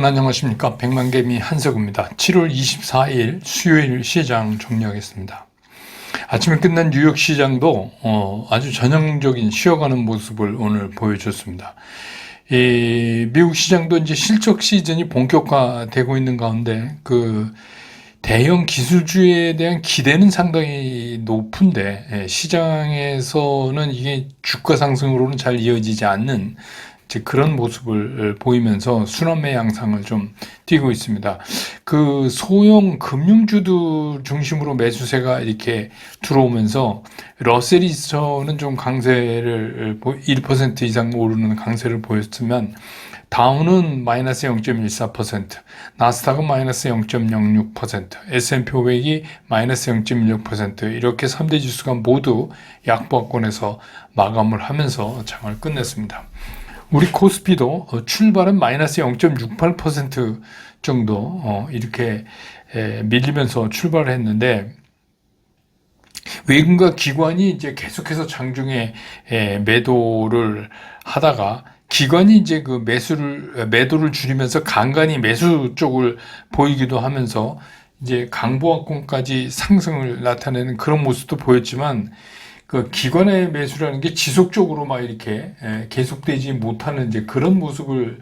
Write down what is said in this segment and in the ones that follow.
여러분 안녕하십니까. 백만개미 한석우입니다. 7월 24일 수요일 시장 정리하겠습니다. 아침에 끝난 뉴욕 시장도 아주 전형적인 쉬어가는 모습을 오늘 보여줬습니다. 미국 시장도 이제 실적 시즌이 본격화되고 있는 가운데 대형 기술주에 대한 기대는 상당히 높은데 시장에서는 이게 주가 상승으로는 잘 이어지지 않는 그런 모습을 보이면서 순환매 양상을 좀 띠고 있습니다. 소형 금융주들 중심으로 매수세가 이렇게 들어오면서 러셀리서는 좀 강세를 1% 이상 오르는 강세를 보였으면 다우는 마이너스 0.14%, 나스닥은 마이너스 0.06%, S&P 500이 마이너스 0.16% 이렇게 3대 지수가 모두 약보합권에서 마감을 하면서 장을 끝냈습니다. 우리 코스피도 출발은 마이너스 0.68% 정도 이렇게 밀리면서 출발을 했는데 외국인과 기관이 이제 계속해서 장중에 매도를 하다가 기관이 이제 매도를 줄이면서 간간히 매수 쪽을 보이기도 하면서 이제 강보합권까지 상승을 나타내는 그런 모습도 보였지만 기관의 매수라는 게 지속적으로 막 이렇게 계속되지 못하는 이제 그런 모습을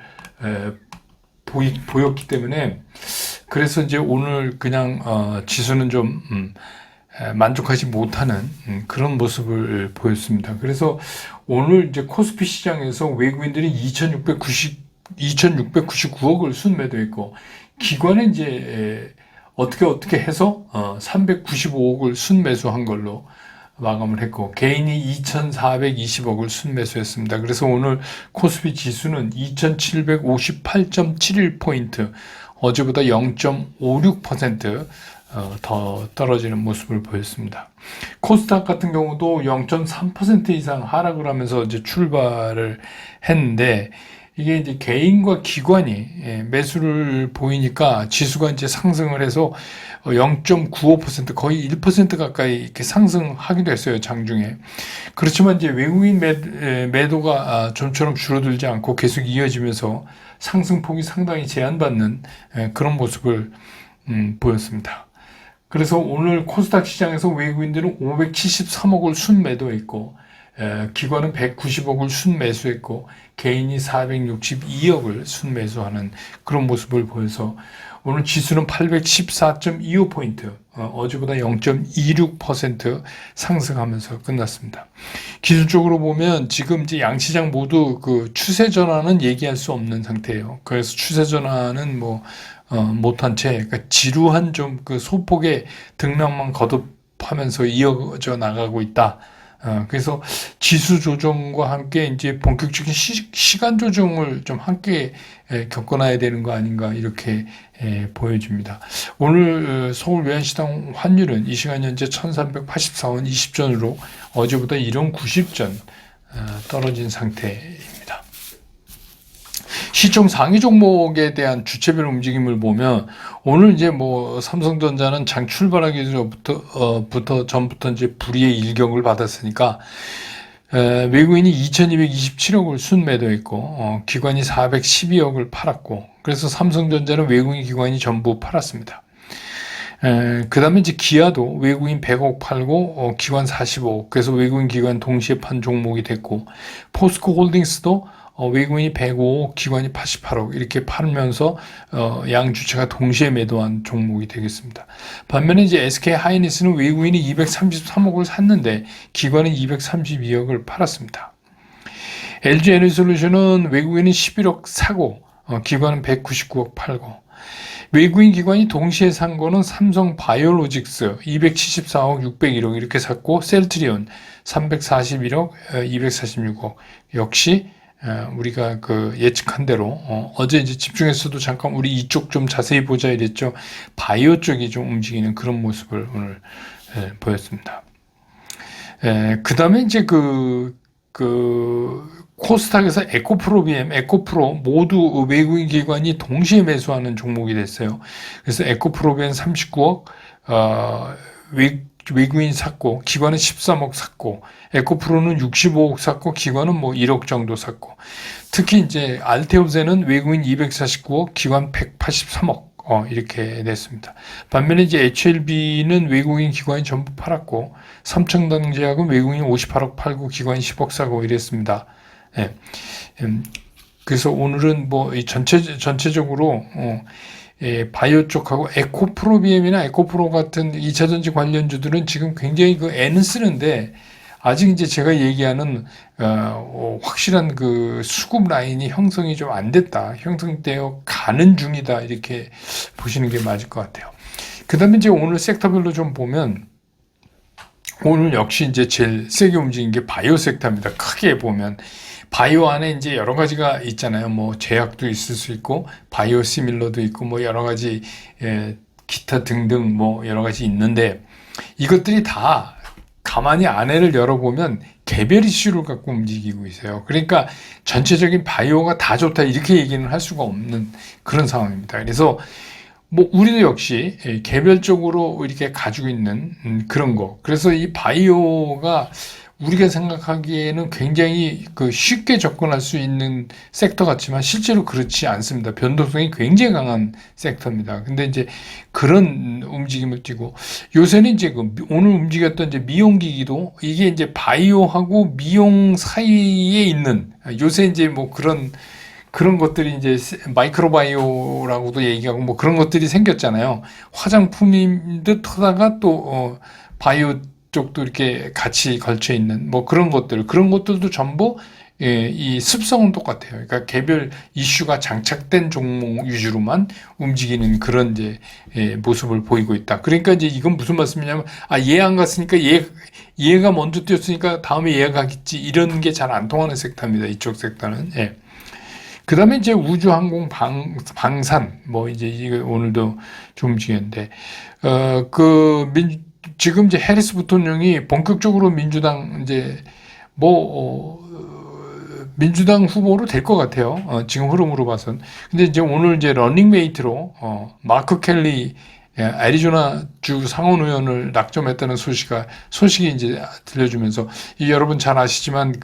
보였기 때문에 그래서 이제 오늘 그냥 지수는 좀 만족하지 못하는 그런 모습을 보였습니다. 그래서 오늘 이제 코스피 시장에서 외국인들이 2,699억을 순매도했고 기관은 이제 어떻게 해서 395억을 순매수한 걸로 마감을 했고 개인이 2,420억을 순매수했습니다. 그래서 오늘 코스피 지수는 2,758.71포인트 어제보다 0.56% 더 떨어지는 모습을 보였습니다. 코스닥 같은 경우도 0.3% 이상 하락을 하면서 이제 출발을 했는데 이게 이제 개인과 기관이 매수를 보이니까 지수가 이제 상승을 해서 0.95% 거의 1% 가까이 이렇게 상승하기도 했어요, 장중에. 그렇지만 이제 외국인 매도가 좀처럼 줄어들지 않고 계속 이어지면서 상승폭이 상당히 제한받는 그런 모습을 보였습니다. 그래서 오늘 코스닥 시장에서 외국인들은 573억을 순매도했고 기관은 190억을 순매수했고 개인이 462억을 순매수하는 그런 모습을 보여서 오늘 지수는 814.25포인트 어제보다 0.26% 상승하면서 끝났습니다. 기술적으로 보면 지금 이제 양시장 모두 추세 전환은 얘기할 수 없는 상태예요. 그래서 추세 전환은 못한 채 그러니까 지루한 좀 소폭의 등락만 거듭하면서 이어져 나가고 있다. 그래서 지수 조정과 함께 이제 본격적인 시간 조정을 좀 함께 겪어놔야 되는 거 아닌가 이렇게 보여집니다. 오늘 서울 외환시장 환율은 이 시간 현재 1384원 20전으로 어제보다 1원 90전 떨어진 상태입니다. 시총 상위 종목에 대한 주체별 움직임을 보면 오늘 이제 삼성전자는 장 출발하기 전부터 이제 불의의 일격을 받았으니까 외국인이 2,227억을 순매도했고 기관이 412억을 팔았고 그래서 삼성전자는 외국인 기관이 전부 팔았습니다. 그 다음에 이제 기아도 외국인 100억 팔고 기관 45억 그래서 외국인 기관 동시에 판 종목이 됐고 포스코 홀딩스도 외국인이 105억, 기관이 88억 이렇게 팔면서 양 주체가 동시에 매도한 종목이 되겠습니다. 반면에 이제 SK 하이닉스는 외국인이 233억을 샀는데 기관은 232억을 팔았습니다. LG 에너지솔루션은 외국인은 11억 사고 기관은 199억 팔고 외국인 기관이 동시에 산 거는 삼성 바이오로직스 274억 601억 이렇게 샀고 셀트리온 341억 246억 역시 우리가 예측한 대로 어제 이제 집중해서도 잠깐 우리 이쪽 좀 자세히 보자 이랬죠. 바이오 쪽이 좀 움직이는 그런 모습을 오늘 보였습니다. 그 다음에 이제 코스닥에서 에코프로 BM, 에코프로 모두 외국인 기관이 동시에 매수하는 종목이 됐어요. 그래서 에코프로 BM 39억, 외국인 샀고, 기관은 13억 샀고, 에코프로는 65억 샀고, 기관은 뭐 1억 정도 샀고, 특히 이제 알테오제는 외국인 249억, 기관 183억, 이렇게 냈습니다. 반면에 이제 HLB는 외국인 기관이 전부 팔았고, 삼청당제약은 외국인 58억 팔고, 기관 10억 사고 이랬습니다. 예. 그래서 오늘은 뭐 전체적으로 바이오 쪽하고 에코프로비엠이나 에코프로 같은 2차전지 관련주들은 지금 굉장히 그 애는 쓰는데 아직 이제 제가 얘기하는 확실한 그 수급 라인이 형성이 좀 안 됐다, 형성되어 가는 중이다, 이렇게 보시는 게 맞을 것 같아요. 그다음에 이제 오늘 섹터별로 좀 보면 오늘 역시 이제 제일 세게 움직인 게 바이오 섹터입니다. 크게 보면 바이오 안에 이제 여러 가지가 있잖아요. 뭐 제약도 있을 수 있고 바이오 시밀러도 있고 뭐 여러 가지 기타 등등 뭐 여러 가지 있는데 이것들이 다 가만히 안에를 열어보면 개별 이슈를 갖고 움직이고 있어요. 그러니까 전체적인 바이오가 다 좋다 이렇게 얘기는 할 수가 없는 그런 상황입니다. 그래서 뭐 우리도 역시 개별적으로 이렇게 가지고 있는 그런 거. 그래서 이 바이오가 우리가 생각하기에는 굉장히 그 쉽게 접근할 수 있는 섹터 같지만 실제로 그렇지 않습니다. 변동성이 굉장히 강한 섹터입니다. 근데 이제 그런 움직임을 띠고 요새는 이제 그 오늘 움직였던 이제 미용기기도 이게 이제 바이오하고 미용 사이에 있는 요새 이제 뭐 그런 것들이 이제 마이크로바이오라고도 얘기하고 뭐 그런 것들이 생겼잖아요. 화장품인 듯 하다가 또 바이오 쪽도 이렇게 같이 걸쳐 있는 뭐 그런 것들도 전부 이 습성은 똑같아요. 그러니까 개별 이슈가 장착된 종목 위주로만 움직이는 그런 이제 모습을 보이고 있다. 그러니까 이제 이건 무슨 말씀이냐면 얘 안 갔으니까 얘가 먼저 뛰었으니까 다음에 얘가 가겠지 이런 게 잘 안 통하는 섹터입니다. 이쪽 섹터는. 예. 그 다음에 이제 우주항공 방산, 뭐 이제 이거 오늘도 좀 움직였는데, 지금 이제 해리스 부통령이 본격적으로 민주당 민주당 후보로 될 것 같아요. 지금 흐름으로 봐선. 근데 이제 오늘 이제 러닝메이트로, 마크 켈리, 애리조나 주 상원 의원을 낙점했다는 소식이 이제 들려주면서, 여러분 잘 아시지만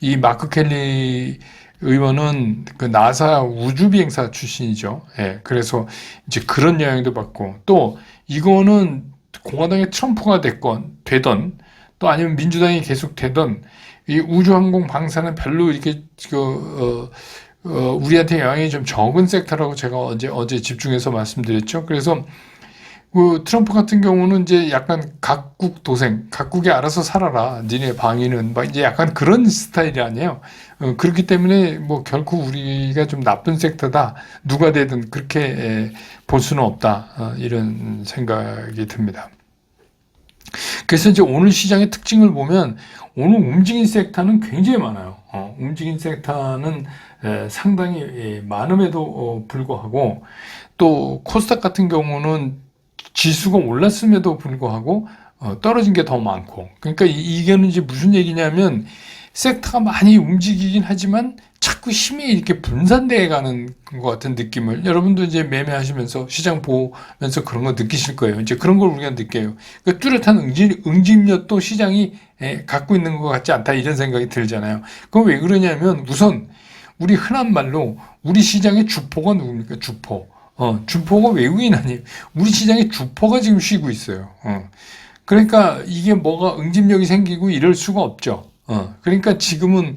이 마크 켈리 의원은 그 나사 우주비행사 출신이죠. 예, 그래서 이제 그런 영향도 받고 또 이거는 공화당의 트럼프가 되던 또 아니면 민주당이 계속 되던 이 우주항공 방사는 별로 이렇게 우리한테 영향이 좀 적은 섹터라고 제가 어제 집중해서 말씀드렸죠. 그래서 그 트럼프 같은 경우는 이제 약간 각국이 알아서 살아라. 니네 방위는 막 이제 약간 그런 스타일이 아니에요. 그렇기 때문에 뭐 결코 우리가 좀 나쁜 섹터다. 누가 되든 그렇게 볼 수는 없다. 이런 생각이 듭니다. 그래서 이제 오늘 시장의 특징을 보면 오늘 움직인 섹터는 굉장히 많아요. 움직인 섹터는 상당히 많음에도 불구하고 또 코스닥 같은 경우는 지수가 올랐음에도 불구하고 떨어진 게 더 많고 그러니까 이게는 이제 무슨 얘기냐면 섹터가 많이 움직이긴 하지만 자꾸 힘이 이렇게 분산되어 가는 것 같은 느낌을 여러분도 이제 매매하시면서 시장 보면서 그런 거 느끼실 거예요. 이제 그런 걸 우리가 느껴요. 그러니까 뚜렷한 응집력도 시장이 갖고 있는 것 같지 않다 이런 생각이 들잖아요. 그럼 왜 그러냐면 우선 우리 흔한 말로 우리 시장의 주포가 누굽니까? 주포가 외국인 아니에요. 우리 시장의 주포가 지금 쉬고 있어요. 그러니까 이게 뭐가 응집력이 생기고 이럴 수가 없죠. 그러니까 지금은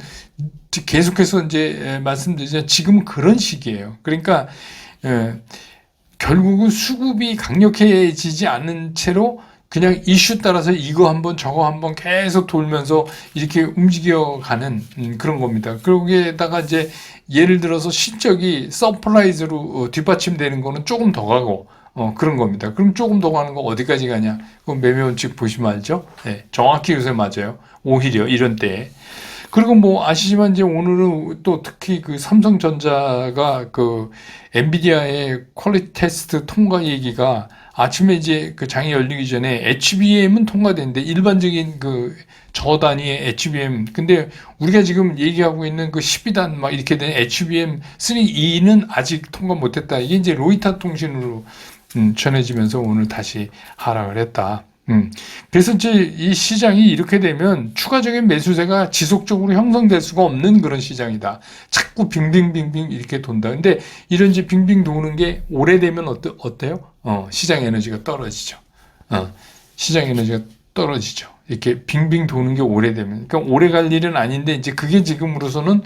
계속해서 이제 말씀드리자면 지금은 그런 시기예요. 그러니까 결국은 수급이 강력해지지 않는 채로 그냥 이슈 따라서 이거 한번 저거 한번 계속 돌면서 이렇게 움직여가는 그런 겁니다. 거기에다가 이제 예를 들어서 실적이 서프라이즈로 뒷받침되는 거는 조금 더 가고 그런 겁니다. 그럼 조금 더 가는 거 어디까지 가냐? 그 매매 원칙 보시면 알죠? 네, 정확히 요새 맞아요. 오히려 이런 때에. 그리고 뭐 아시지만 이제 오늘은 또 특히 그 삼성전자가 그 엔비디아의 퀄리티 테스트 통과 얘기가 아침에 이제 그 장이 열리기 전에 HBM은 통과됐는데 일반적인 그 저단위의 HBM 근데 우리가 지금 얘기하고 있는 그 12단 막 이렇게 된 HBM3E는 아직 통과 못했다. 이게 이제 로이터 통신으로 전해지면서 오늘 다시 하락을 했다. 음. 그래서 이제 이 시장이 이렇게 되면 추가적인 매수세가 지속적으로 형성될 수가 없는 그런 시장이다. 자꾸 빙빙빙빙 이렇게 돈다. 근데 이런 이제 빙빙 도는 게 오래되면 어때요? 시장 에너지가 떨어지죠. 시장 에너지가 떨어지죠. 이렇게 빙빙 도는 게 오래되면. 그러니까 오래 갈 일은 아닌데 이제 그게 지금으로서는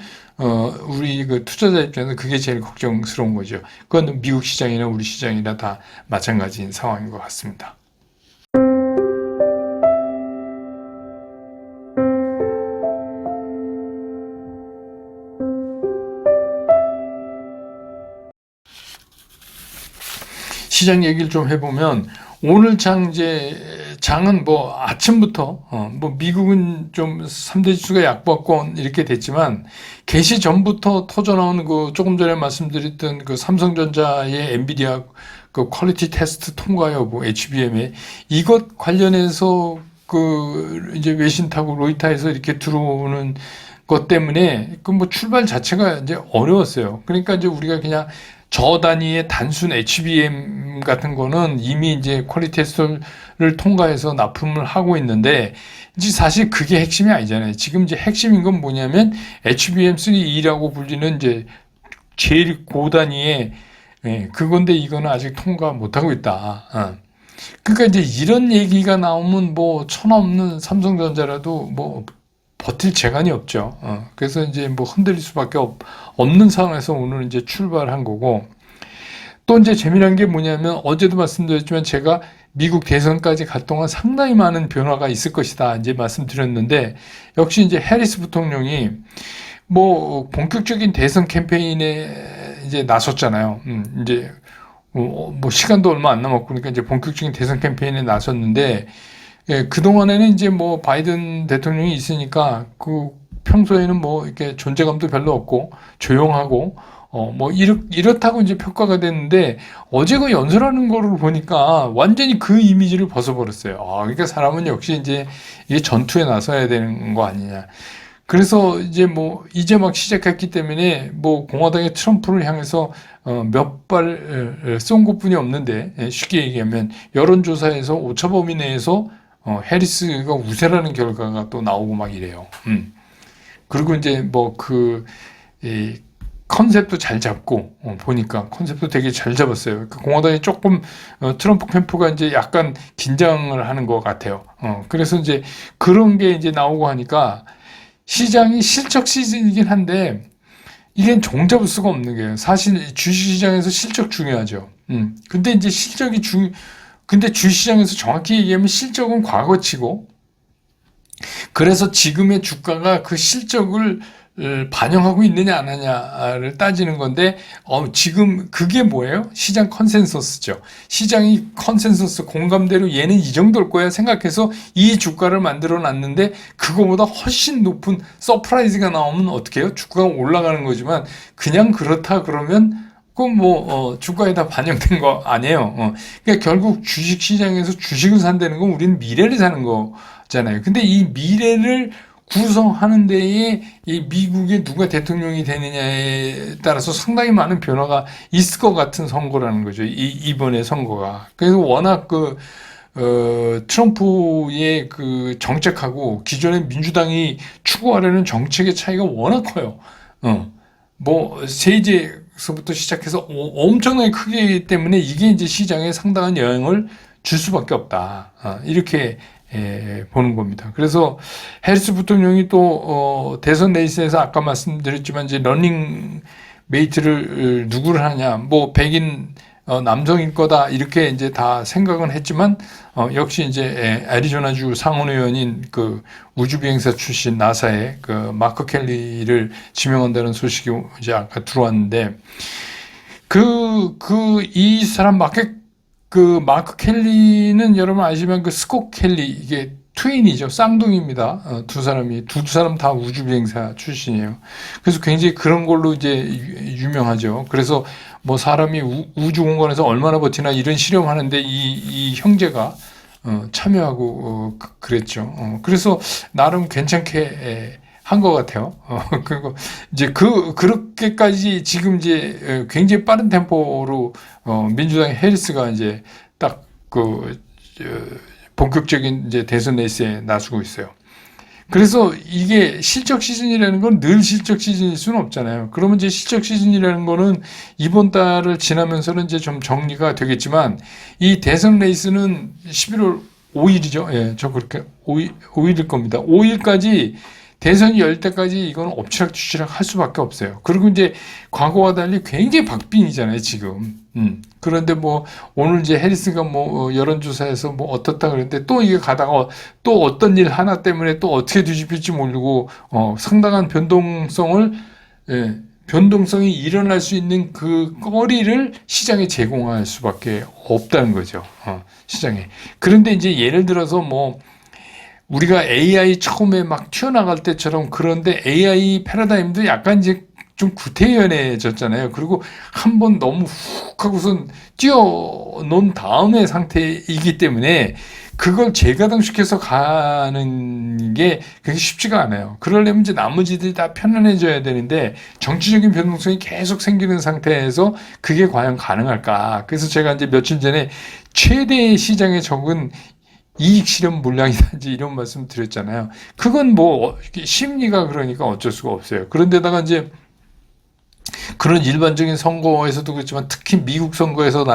우리 그 투자자 입장에서 그게 제일 걱정스러운 거죠. 그건 미국 시장이나 우리 시장이나 다 마찬가지인 상황인 것 같습니다. 시장 얘기를 좀 해보면 오늘 장은 뭐 아침부터 뭐 미국은 좀 3대 지수가 약보합권 이렇게 됐지만 개시 전부터 터져 나온 그 조금 전에 말씀드렸던 그 삼성전자의 엔비디아 그 퀄리티 테스트 통과 여부 HBM에 이것 관련해서 그 이제 외신 타고 로이터에서 이렇게 들어오는 것 때문에 그 뭐 출발 자체가 이제 어려웠어요. 그러니까 이제 우리가 그냥 저 단위의 단순 HBM 같은 거는 이미 이제 퀄리티 테스트를 통과해서 납품을 하고 있는데 이제 사실 그게 핵심이 아니잖아요. 지금 이제 핵심인 건 뭐냐면 HBM3E라고 불리는 이제 제일 고단위의 그건데 이거는 아직 통과 못 하고 있다. 그러니까 이제 이런 얘기가 나오면 뭐 천없는 삼성전자라도 뭐 버틸 재간이 없죠. 그래서 이제 뭐 흔들릴 수밖에 없는 상황에서 오늘 이제 출발한 거고 또 이제 재미난 게 뭐냐면 어제도 말씀드렸지만 제가 미국 대선까지 갈 동안 상당히 많은 변화가 있을 것이다 이제 말씀드렸는데 역시 이제 해리스 부통령이 뭐 본격적인 대선 캠페인에 이제 나섰잖아요. 이제 뭐 시간도 얼마 안 남았고 그러니까 이제 본격적인 대선 캠페인에 나섰는데 그동안에는 이제 뭐 바이든 대통령이 있으니까 그 평소에는 뭐 이렇게 존재감도 별로 없고 조용하고 뭐 이렇다고 이제 평가가 됐는데 어제 그 연설하는 거를 보니까 완전히 그 이미지를 벗어버렸어요. 그러니까 사람은 역시 이제 이게 전투에 나서야 되는 거 아니냐. 그래서 이제 뭐 이제 막 시작했기 때문에 뭐 공화당의 트럼프를 향해서 몇 발 쏜 것뿐이 없는데 쉽게 얘기하면 여론조사에서 오차 범위 내에서 해리스가 우세라는 결과가 또 나오고 막 이래요. 그리고 이제 뭐 이 컨셉도 잘 잡고 보니까 컨셉도 되게 잘 잡았어요. 그 공화당이 조금 트럼프 캠프가 이제 약간 긴장을 하는 것 같아요. 그래서 이제 그런 게 이제 나오고 하니까 시장이 실적 시즌이긴 한데 이게 종잡을 수가 없는 게요. 사실 주식시장에서 실적 중요하죠. 근데 이제 근데 주식시장에서 정확히 얘기하면 실적은 과거치고 그래서 지금의 주가가 그 실적을 반영하고 있느냐 안 하냐를 따지는 건데 지금 그게 뭐예요? 시장 컨센서스죠. 시장이 컨센서스 공감대로 얘는 이 정도일 거야 생각해서 이 주가를 만들어 놨는데 그거보다 훨씬 높은 서프라이즈가 나오면 어떻게 해요? 주가가 올라가는 거지만 그냥 그렇다 그러면 주가에 다 반영된 거 아니에요. 그러니까 결국 주식 시장에서 주식을 산다는 건 우리는 미래를 사는 거잖아요. 근데 이 미래를 구성하는 데에 이 미국의 누가 대통령이 되느냐에 따라서 상당히 많은 변화가 있을 것 같은 선거라는 거죠. 이번에 선거가. 그래서 워낙 트럼프의 그 정책하고 기존의 민주당이 추구하려는 정책의 차이가 워낙 커요. 뭐 세제서부터 시작해서 엄청나게 크기 때문에 이게 이제 시장에 상당한 영향을 줄 수밖에 없다. 이렇게 보는 겁니다. 그래서 해리스 부통령이 또 대선 레이스에서 아까 말씀드렸지만 이제 러닝 메이트를 누구를 하냐, 뭐 백인 남성일 거다 이렇게 이제 다 생각은 했지만 역시 이제 애리조나주 상원의원인 그 우주비행사 출신 나사의 그 마크 켈리를 지명한다는 소식이 이제 아까 들어왔는데 이 사람 마크 켈리는 여러분 아시면 그 스콧 켈리 이게 트윈이죠. 쌍둥이입니다. 두 사람 다 우주비행사 출신이에요. 그래서 굉장히 그런 걸로 이제 유명하죠. 그래서 뭐 사람이 우주공간에서 얼마나 버티나 이런 실험하는데 이 형제가 참여하고 그랬죠. 그래서 나름 괜찮게 한 것 같아요. 그리고 이제 그렇게까지 지금 이제 굉장히 빠른 템포로 민주당의 해리스가 이제 딱 본격적인 이제 대선 레이스에 나서고 있어요. 그래서 이게 실적 시즌이라는 건 늘 실적 시즌일 수는 없잖아요. 그러면 이제 실적 시즌이라는 거는 이번 달을 지나면서는 이제 좀 정리가 되겠지만, 이 대선 레이스는 11월 5일이죠. 예, 저 그렇게 5일일 겁니다. 5일까지 대선이 열 때까지 이건 엎치락뒤치락 할 수밖에 없어요. 그리고 이제 과거와 달리 굉장히 박빙이잖아요, 지금. 그런데 뭐 오늘 이제 해리스가 뭐 여론조사에서 뭐 어떻다 그랬는데 또 이게 가다가 또 어떤 일 하나 때문에 또 어떻게 뒤집힐지 모르고 상당한 변동성이 일어날 수 있는 그 거리를 시장에 제공할 수밖에 없다는 거죠. 시장에. 그런데 이제 예를 들어서 뭐 우리가 AI 처음에 막 튀어나갈 때처럼, 그런데 AI 패러다임도 약간 이제 좀 구태연해졌잖아요. 그리고 한번 너무 훅 하고선 뛰어놓은 다음의 상태이기 때문에 그걸 재가동시켜서 가는 게 그게 쉽지가 않아요. 그러려면 이제 나머지들이 다 편안해져야 되는데 정치적인 변동성이 계속 생기는 상태에서 그게 과연 가능할까? 그래서 제가 이제 며칠 전에 최대 시장에 적은 이익 실현 물량이든지 이런 말씀 드렸잖아요. 그건 뭐 심리가 그러니까 어쩔 수가 없어요. 그런데다가 이제 그런 일반적인 선거에서도 그렇지만 특히 미국 선거에서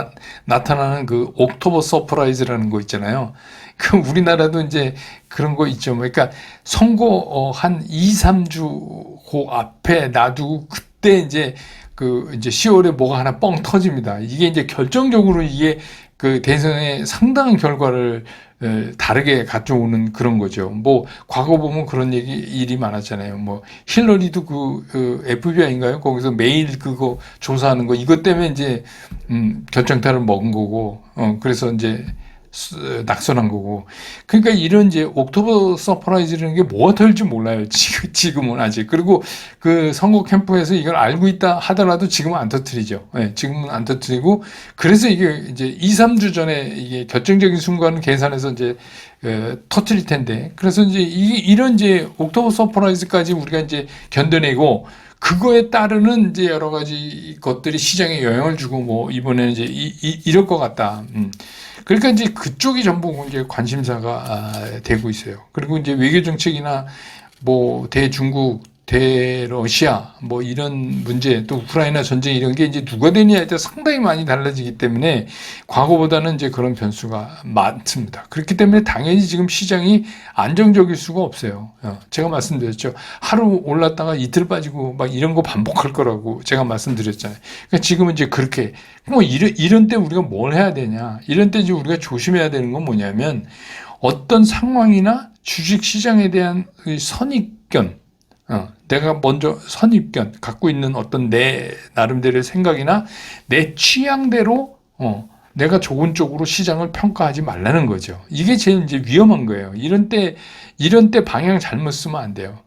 나타나는 그 옥토버 서프라이즈라는 거 있잖아요. 그 우리나라도 이제 그런 거 있죠. 그러니까 선거 한 2, 3주 그 앞에 놔두고 그때 이제 이제 10월에 뭐가 하나 뻥 터집니다. 이게 이제 결정적으로 이게 그 대선에 상당한 결과를 다르게 가져오는 그런 거죠. 뭐 과거 보면 그런 일이 많았잖아요. 뭐 힐러리도 그 FBI인가요? 거기서 매일 그거 조사하는 거 이것 때문에 이제 결정타를 먹은 거고, 그래서 이제 낙선한 거고. 그러니까 이런 이제 옥토버 서프라이즈라는 게 뭐가 될지 몰라요. 지금은 아직. 그리고 그 선거 캠프에서 이걸 알고 있다 하더라도 지금은 안 터뜨리죠. 네, 지금은 안 터뜨리고. 그래서 이게 이제 2, 3주 전에 이게 결정적인 순간을 계산해서 이제 터뜨릴 텐데. 그래서 이제 이런 이제 옥토버 서프라이즈까지 우리가 이제 견뎌내고, 그거에 따르는 이제 여러 가지 것들이 시장에 영향을 주고 뭐 이번에는 이제 이럴 것 같다. 그러니까 이제 그쪽이 전부 이제 관심사가 되고 있어요. 그리고 이제 외교 정책이나 뭐 대중국, 대러시아 뭐 이런 문제, 또 우크라이나 전쟁 이런 게 이제 누가 되냐에 따라 상당히 많이 달라지기 때문에 과거보다는 이제 그런 변수가 많습니다. 그렇기 때문에 당연히 지금 시장이 안정적일 수가 없어요. 제가 말씀드렸죠. 하루 올랐다가 이틀 빠지고 막 이런 거 반복할 거라고 제가 말씀드렸잖아요. 그러니까 지금은 이제 그렇게 뭐 이런 때 우리가 뭘 해야 되냐? 이런 때 이제 우리가 조심해야 되는 건 뭐냐면 어떤 상황이나 주식 시장에 대한 선입견, 내가 먼저 선입견 갖고 있는 어떤 내 나름대로의 생각이나 내 취향대로 내가 좋은 쪽으로 시장을 평가하지 말라는 거죠. 이게 제일 이제 위험한 거예요. 이런 때 방향 잘못 쓰면 안 돼요.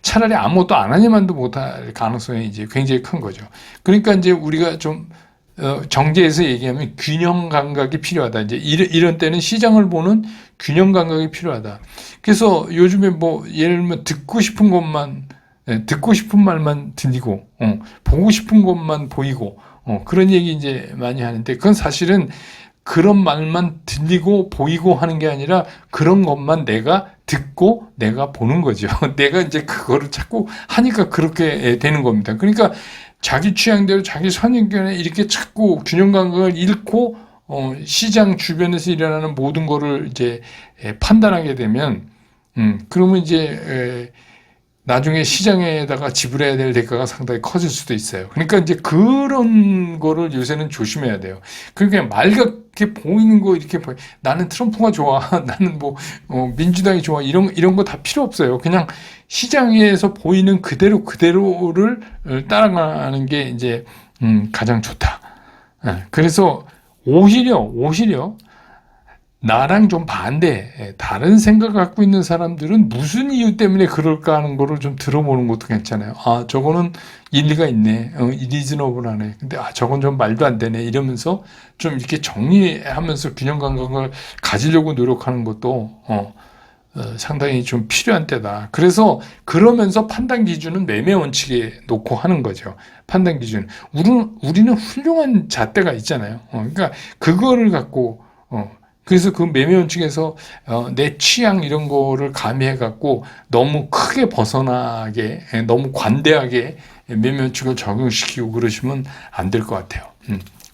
차라리 아무것도 안 하니만도 못할 가능성이 이제 굉장히 큰 거죠. 그러니까 이제 우리가 좀 정제해서 얘기하면 균형 감각이 필요하다. 이제 이런 때는 시장을 보는 균형 감각이 필요하다. 그래서 요즘에 뭐 예를 들면 듣고 싶은 말만 들리고, 보고 싶은 것만 보이고, 그런 얘기 이제 많이 하는데, 그건 사실은 그런 말만 들리고 보이고 하는 게 아니라 그런 것만 내가 듣고 내가 보는 거죠. 내가 이제 그거를 자꾸 하니까 그렇게 되는 겁니다. 그러니까 자기 취향대로 자기 선입견에 이렇게 자꾸 균형 감각을 잃고 시장 주변에서 일어나는 모든 거를 이제 판단하게 되면 그러면 이제 나중에 시장에다가 지불해야 될 대가가 상당히 커질 수도 있어요. 그러니까 이제 그런 거를 요새는 조심해야 돼요. 그러니까 맑게 보이는 거 이렇게 나는 트럼프가 좋아, 나는 뭐 민주당이 좋아, 이런 거 다 필요 없어요. 그냥 시장에서 보이는 그대로를 따라가는 게 이제 가장 좋다. 그래서 오히려 나랑 좀 반대, 다른 생각 갖고 있는 사람들은 무슨 이유 때문에 그럴까 하는 거를 좀 들어보는 것도 괜찮아요. 아, 저거는 일리가 있네. 리즈너블하네. 근데 저건 좀 말도 안 되네. 이러면서 좀 이렇게 정리하면서 균형 감각을 가지려고 노력하는 것도 상당히 좀 필요한 때다. 그래서 그러면서 판단 기준은 매매 원칙에 놓고 하는 거죠. 판단 기준. 우리는 훌륭한 잣대가 있잖아요. 그러니까 그거를 갖고 그래서 그 매매원 측에서 내 취향 이런 거를 가미해 갖고 너무 크게 벗어나게 너무 관대하게 매매원 측을 적용시키고 그러시면 안 될 것 같아요.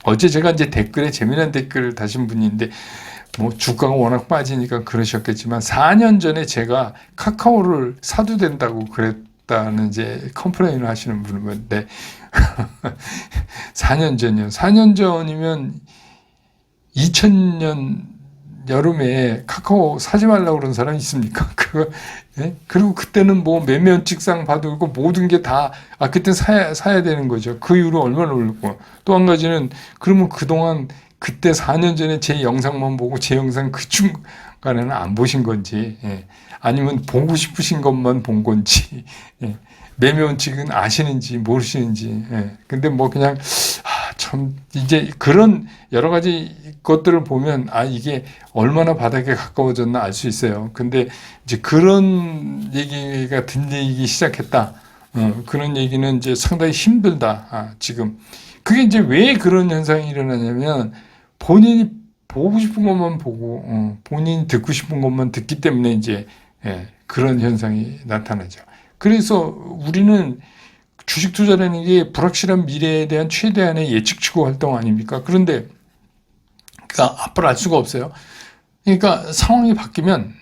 어제 제가 이제 댓글에 재미난 댓글을 다신 분인데 뭐 주가가 워낙 빠지니까 그러셨겠지만 4년 전에 제가 카카오를 사도 된다고 그랬다는 이제 컴플레인을 하시는 분인데 4년 전이요. 4년 전이면 2000년 여름에 카카오 사지 말라고 그런 사람이 있습니까? 그거, 예? 그리고 그때는 뭐 매면 찍상 받고 모든 게 다, 그때 사야 되는 거죠. 그 이후로 얼마나 올랐고. 또 한 가지는, 그러면 그동안 그때 4년 전에 제 영상만 보고 제 영상 그 중간에는 안 보신 건지, 예. 아니면 보고 싶으신 것만 본 건지, 예. 매매원칙은 아시는지 모르시는지, 예. 근데 뭐 그냥, 참, 이제 그런 여러 가지 것들을 보면, 이게 얼마나 바닥에 가까워졌나 알 수 있어요. 근데 이제 그런 얘기가 들리기 시작했다. 그런 얘기는 이제 상당히 힘들다. 지금. 그게 이제 왜 그런 현상이 일어나냐면, 본인이 보고 싶은 것만 보고, 본인이 듣고 싶은 것만 듣기 때문에 이제, 그런 현상이 나타나죠. 그래서 우리는 주식 투자라는 게 불확실한 미래에 대한 최대한의 예측 추구 활동 아닙니까? 그런데 그러니까 앞으로 알 수가 없어요. 그러니까 상황이 바뀌면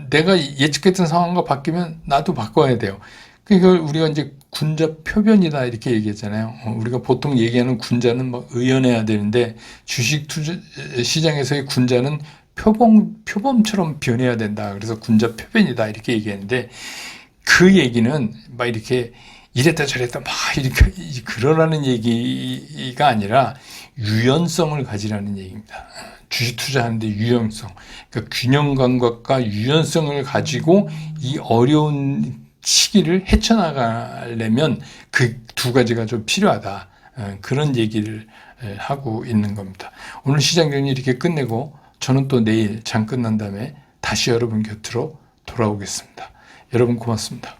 내가 예측했던 상황과 바뀌면 나도 바꿔야 돼요. 그러니까 우리가 이제 군자 표변이다 이렇게 얘기했잖아요. 우리가 보통 얘기하는 군자는 막 의연해야 되는데 주식 투자 시장에서의 군자는 표범처럼 변해야 된다. 그래서 군자 표변이다 이렇게 얘기했는데 그 얘기는 막 이렇게 이랬다 저랬다 막 이렇게 그러라는 얘기가 아니라 유연성을 가지라는 얘기입니다. 주식 투자하는데 유연성, 그러니까 균형 감각과 유연성을 가지고 이 어려운 시기를 헤쳐나가려면 그 두 가지가 좀 필요하다. 그런 얘기를 하고 있는 겁니다. 오늘 시장 정리 이렇게 끝내고 저는 또 내일 장 끝난 다음에 다시 여러분 곁으로 돌아오겠습니다. 여러분 고맙습니다.